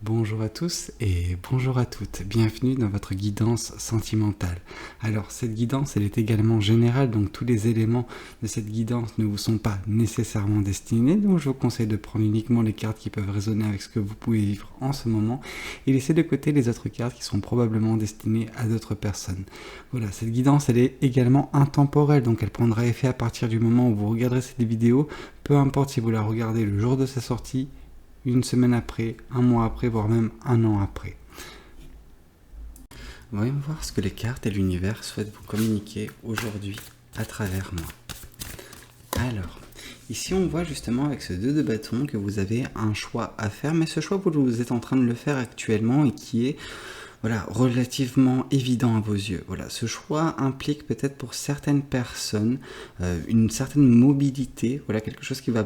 Bonjour à tous et bonjour à toutes, bienvenue dans votre guidance sentimentale. Alors cette guidance elle est également générale, donc tous les éléments de cette guidance ne vous sont pas nécessairement destinés, donc je vous conseille de prendre uniquement les cartes qui peuvent résonner avec ce que vous pouvez vivre en ce moment et laisser de côté les autres cartes qui sont probablement destinées à d'autres personnes. Voilà, cette guidance elle est également intemporelle, donc elle prendra effet à partir du moment où vous regarderez cette vidéo, peu importe si vous la regardez le jour de sa sortie, une semaine après, un mois après, voire même un an après. Voyons voir ce que les cartes et l'univers souhaitent vous communiquer aujourd'hui à travers moi. Alors, ici on voit justement avec ce 2 de bâton que vous avez un choix à faire, mais ce choix vous êtes en train de le faire actuellement et qui est relativement évident à vos yeux. Voilà, ce choix implique peut-être pour certaines personnes une certaine mobilité. Voilà, quelque chose qui va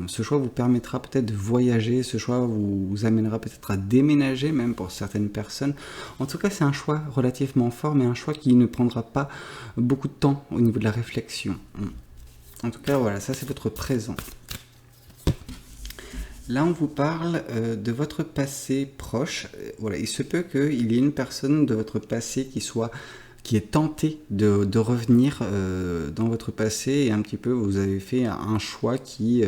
ce choix vous permettra peut-être de voyager. Ce choix vous amènera peut-être à déménager, même pour certaines personnes. En tout cas, c'est un choix relativement fort, mais un choix qui ne prendra pas beaucoup de temps au niveau de la réflexion. En tout cas, voilà, ça c'est votre présent. Là, on vous parle de votre passé proche. Voilà, il se peut qu'il y ait une personne de votre passé qui est tentée de revenir dans votre passé et un petit peu vous avez fait un choix qui,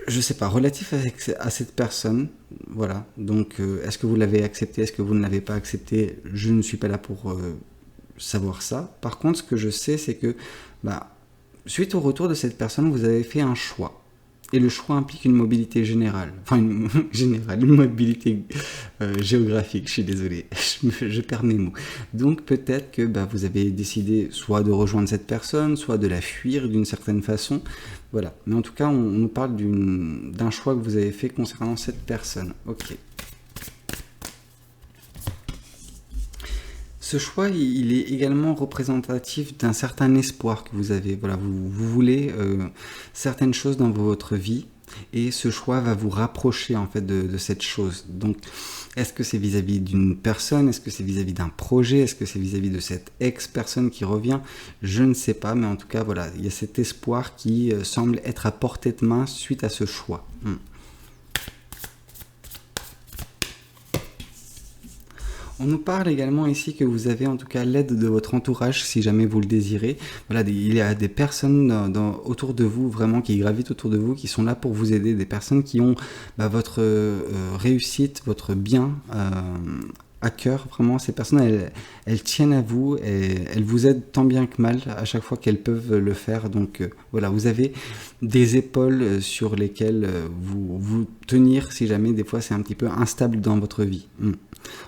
je sais pas, relatif à cette personne. Voilà, donc est-ce que vous l'avez accepté, est-ce que vous ne l'avez pas accepté? Je ne suis pas là pour savoir ça. Par contre, ce que je sais, c'est que suite au retour de cette personne, vous avez fait un choix. Et le choix implique une mobilité générale. Enfin, une mobilité géographique, je suis désolé, je perds mes mots. Donc peut-être que vous avez décidé soit de rejoindre cette personne, soit de la fuir d'une certaine façon. Voilà. Mais en tout cas, on nous parle d'un choix que vous avez fait concernant cette personne. Ok. Ce choix, il est également représentatif d'un certain espoir que vous avez. Voilà, vous voulez certaines choses dans votre vie et ce choix va vous rapprocher en fait de cette chose. Donc, est-ce que c'est vis-à-vis d'une personne? Est-ce que c'est vis-à-vis d'un projet? Est-ce que c'est vis-à-vis de cette ex-personne qui revient? Je ne sais pas, mais en tout cas, voilà, il y a cet espoir qui semble être à portée de main suite à ce choix. On nous parle également ici que vous avez en tout cas l'aide de votre entourage si jamais vous le désirez. Voilà, il y a des personnes autour de vous, vraiment qui gravitent autour de vous, qui sont là pour vous aider, des personnes qui ont votre réussite, votre bien à cœur. Vraiment, ces personnes, elles tiennent à vous et elles vous aident tant bien que mal à chaque fois qu'elles peuvent le faire. Donc voilà, vous avez des épaules sur lesquelles vous tenir si jamais des fois c'est un petit peu instable dans votre vie.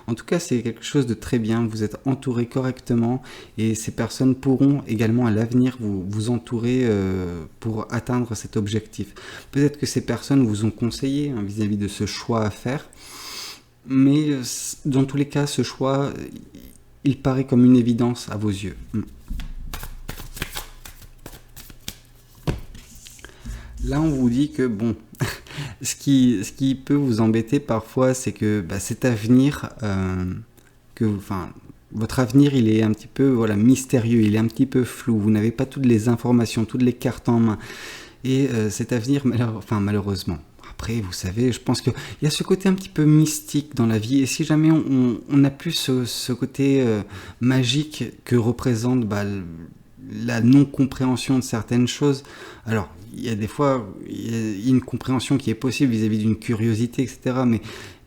En tout cas, c'est quelque chose de très bien, vous êtes entouré correctement et ces personnes pourront également à l'avenir vous entourer pour atteindre cet objectif. Peut-être que ces personnes vous ont conseillé vis-à-vis de ce choix à faire, mais dans tous les cas, ce choix, il paraît comme une évidence à vos yeux. Là, on vous dit que bon... Ce qui peut vous embêter parfois, c'est que cet avenir, votre avenir, il est un petit peu mystérieux, il est un petit peu flou, vous n'avez pas toutes les informations, toutes les cartes en main. Et cet avenir, malheureusement, après, vous savez, je pense qu'il y a ce côté un petit peu mystique dans la vie, et si jamais on n'a plus ce côté magique que représente la non-compréhension de certaines choses, alors il y a des fois une compréhension qui est possible vis-à-vis d'une curiosité, etc. Mais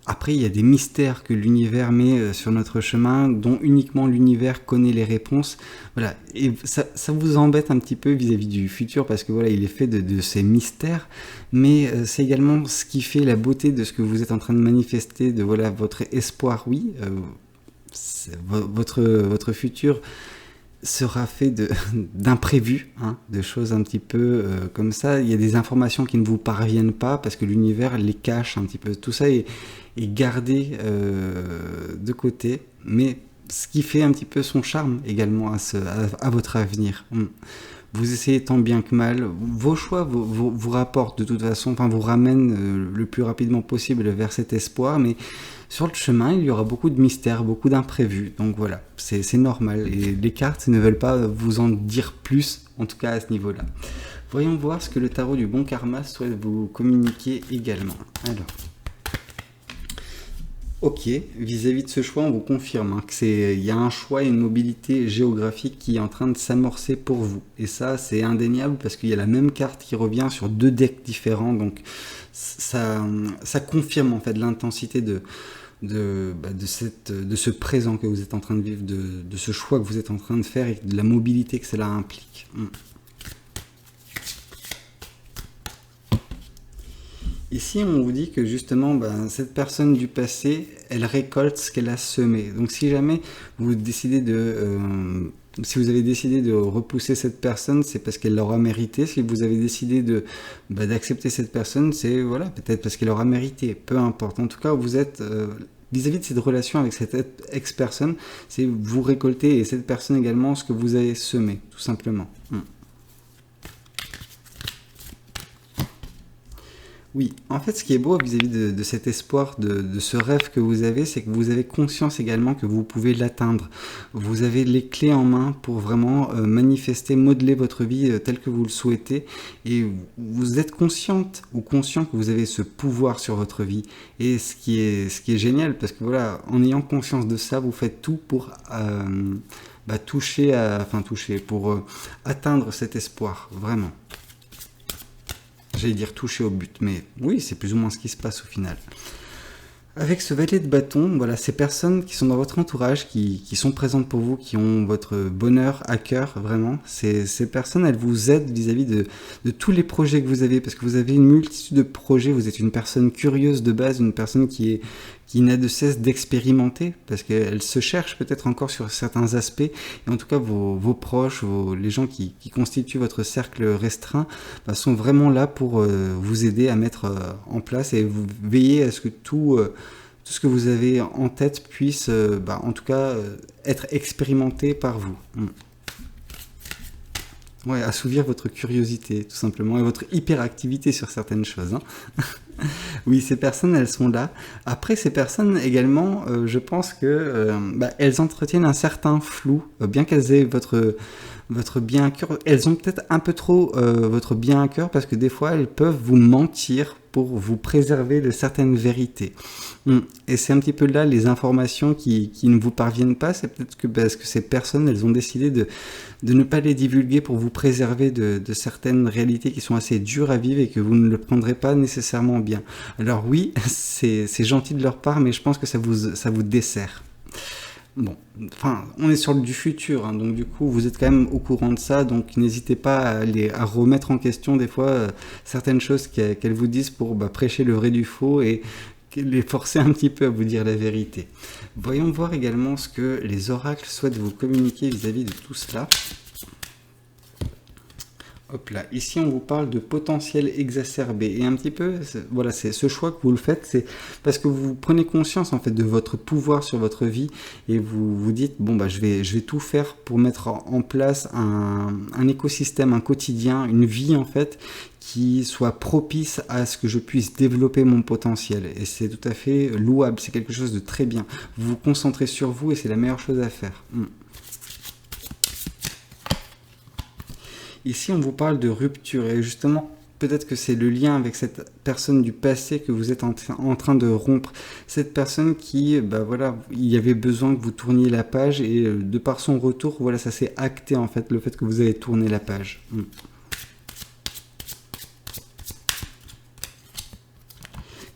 après, il y a des mystères que l'univers met sur notre chemin, dont uniquement l'univers connaît les réponses. Voilà, et ça vous embête un petit peu vis-à-vis du futur, parce que voilà, il est fait de ces mystères, mais c'est également ce qui fait la beauté de ce que vous êtes en train de manifester, de votre espoir, oui, votre futur sera fait d'imprévus, de choses un petit peu comme ça. Il y a des informations qui ne vous parviennent pas parce que l'univers les cache un petit peu. Tout ça est gardé de côté, mais ce qui fait un petit peu son charme également à votre avenir. Vous essayez tant bien que mal, vos choix vous rapportent de toute façon, vous ramènent le plus rapidement possible vers cet espoir, mais sur le chemin, il y aura beaucoup de mystères, beaucoup d'imprévus, donc voilà, c'est normal, et les cartes ne veulent pas vous en dire plus, en tout cas à ce niveau-là. Voyons voir ce que le tarot du bon karma souhaite vous communiquer également. Alors, Ok, vis-à-vis de ce choix, on vous confirme hein, il y a un choix et une mobilité géographique qui est en train de s'amorcer pour vous. Et ça, c'est indéniable parce qu'il y a la même carte qui revient sur deux decks différents. Donc, ça confirme en fait l'intensité de ce présent que vous êtes en train de vivre, de ce choix que vous êtes en train de faire et de la mobilité que cela implique. Ici, on vous dit que justement, cette personne du passé, elle récolte ce qu'elle a semé. Donc, si jamais vous décidez si vous avez décidé de repousser cette personne, c'est parce qu'elle l'aura mérité. Si vous avez décidé d'accepter cette personne, c'est voilà, peut-être parce qu'elle aura mérité. Peu importe. En tout cas, vous êtes vis-à-vis de cette relation avec cette ex-personne, c'est vous récoltez et cette personne également ce que vous avez semé, tout simplement. Oui, en fait, ce qui est beau vis-à-vis de cet espoir, de ce rêve que vous avez, c'est que vous avez conscience également que vous pouvez l'atteindre. Vous avez les clés en main pour vraiment manifester, modeler votre vie telle que vous le souhaitez. Et vous êtes consciente ou conscient que vous avez ce pouvoir sur votre vie. Et ce qui est génial, parce que voilà, en ayant conscience de ça, vous faites tout pour pour atteindre cet espoir, vraiment. J'allais dire toucher au but, mais oui, c'est plus ou moins ce qui se passe au final. Avec ce valet de bâton, voilà, ces personnes qui sont dans votre entourage, qui sont présentes pour vous, qui ont votre bonheur à cœur, vraiment, ces personnes, elles vous aident vis-à-vis de tous les projets que vous avez, parce que vous avez une multitude de projets, vous êtes une personne curieuse de base, une personne qui n'a de cesse d'expérimenter, parce qu'elle se cherche peut-être encore sur certains aspects, et en tout cas vos proches, les gens qui constituent votre cercle restreint, sont vraiment là pour vous aider à mettre en place et vous veiller à ce que tout ce que vous avez en tête puisse en tout cas être expérimenté par vous. Ouais, assouvir votre curiosité tout simplement et votre hyperactivité sur certaines choses. Oui, ces personnes, elles sont là. Après, ces personnes également, je pense que elles entretiennent un certain flou, bien qu'elles aient votre bien à cœur. Elles ont peut-être un peu trop votre bien à cœur parce que des fois, elles peuvent vous mentir pour vous préserver de certaines vérités. Et c'est un petit peu là les informations qui ne vous parviennent pas. C'est peut-être que parce que ces personnes, elles ont décidé de ne pas les divulguer pour vous préserver de certaines réalités qui sont assez dures à vivre et que vous ne le prendrez pas nécessairement bien. Alors oui, c'est gentil de leur part, mais je pense que ça vous dessert. Bon, enfin, on est sur du futur, hein, donc du coup, vous êtes quand même au courant de ça, donc n'hésitez pas à remettre en question des fois certaines choses qu'elles vous disent pour prêcher le vrai du faux et les forcer un petit peu à vous dire la vérité. Voyons voir également ce que les oracles souhaitent vous communiquer vis-à-vis de tout cela. Hop là, ici on vous parle de potentiel exacerbé et un petit peu, voilà, c'est ce choix que vous le faites, c'est parce que vous prenez conscience en fait de votre pouvoir sur votre vie et vous vous dites bon je vais tout faire pour mettre en place un écosystème, un quotidien, une vie en fait qui soit propice à ce que je puisse développer mon potentiel et c'est tout à fait louable, c'est quelque chose de très bien. Vous vous concentrez sur vous et c'est la meilleure chose à faire. Ici, on vous parle de rupture et justement, peut-être que c'est le lien avec cette personne du passé que vous êtes en train de rompre. Cette personne qui, il y avait besoin que vous tourniez la page et de par son retour, voilà, ça s'est acté en fait, le fait que vous avez tourné la page.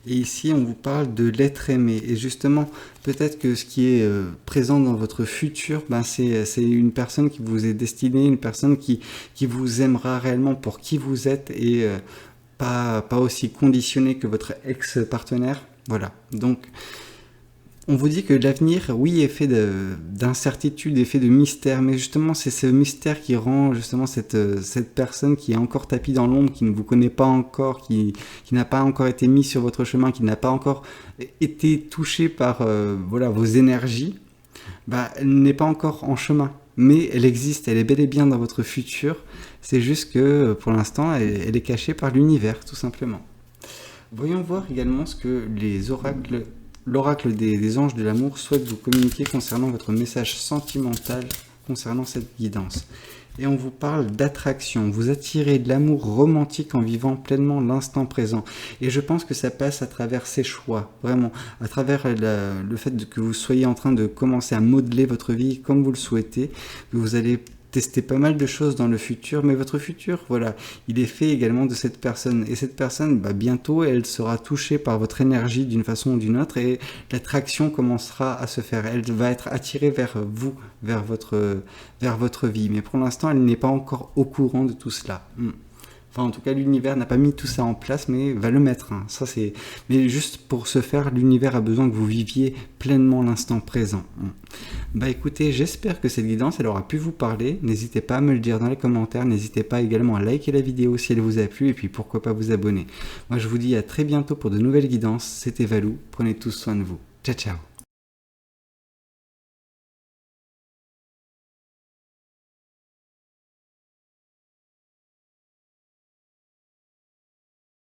Et ici, on vous parle de l'être aimé. Et justement, peut-être que ce qui est présent dans votre futur, c'est une personne qui vous est destinée, une personne qui vous aimera réellement pour qui vous êtes et pas aussi conditionné que votre ex-partenaire. Voilà. Donc, on vous dit que l'avenir, oui, est fait d'incertitude, est fait de mystère, mais justement, c'est ce mystère qui rend justement cette personne qui est encore tapie dans l'ombre, qui ne vous connaît pas encore, qui n'a pas encore été mise sur votre chemin, qui n'a pas encore été touchée par vos énergies, elle n'est pas encore en chemin. Mais elle existe, elle est bel et bien dans votre futur. C'est juste que pour l'instant, elle est cachée par l'univers, tout simplement. Voyons voir également ce que l'oracle des anges de l'amour souhaite vous communiquer concernant votre message sentimental concernant cette guidance. Et on vous parle d'attraction. Vous attirez de l'amour romantique en vivant pleinement l'instant présent. Et je pense que ça passe à travers ces choix, vraiment, à travers le fait que vous soyez en train de commencer à modeler votre vie comme vous le souhaitez. Vous allez tester pas mal de choses dans le futur, mais votre futur, voilà, il est fait également de cette personne. Et cette personne, bientôt, elle sera touchée par votre énergie d'une façon ou d'une autre, et l'attraction commencera à se faire. Elle va être attirée vers vous, vers votre vie. Mais pour l'instant, elle n'est pas encore au courant de tout cela. Enfin, en tout cas, l'univers n'a pas mis tout ça en place, mais va le mettre. Ça, c'est... Mais juste pour ce faire, l'univers a besoin que vous viviez pleinement l'instant présent. Écoutez, j'espère que cette guidance, elle aura pu vous parler. N'hésitez pas à me le dire dans les commentaires. N'hésitez pas également à liker la vidéo si elle vous a plu. Et puis, pourquoi pas vous abonner. Moi, je vous dis à très bientôt pour de nouvelles guidances. C'était Valou. Prenez tous soin de vous. Ciao, ciao.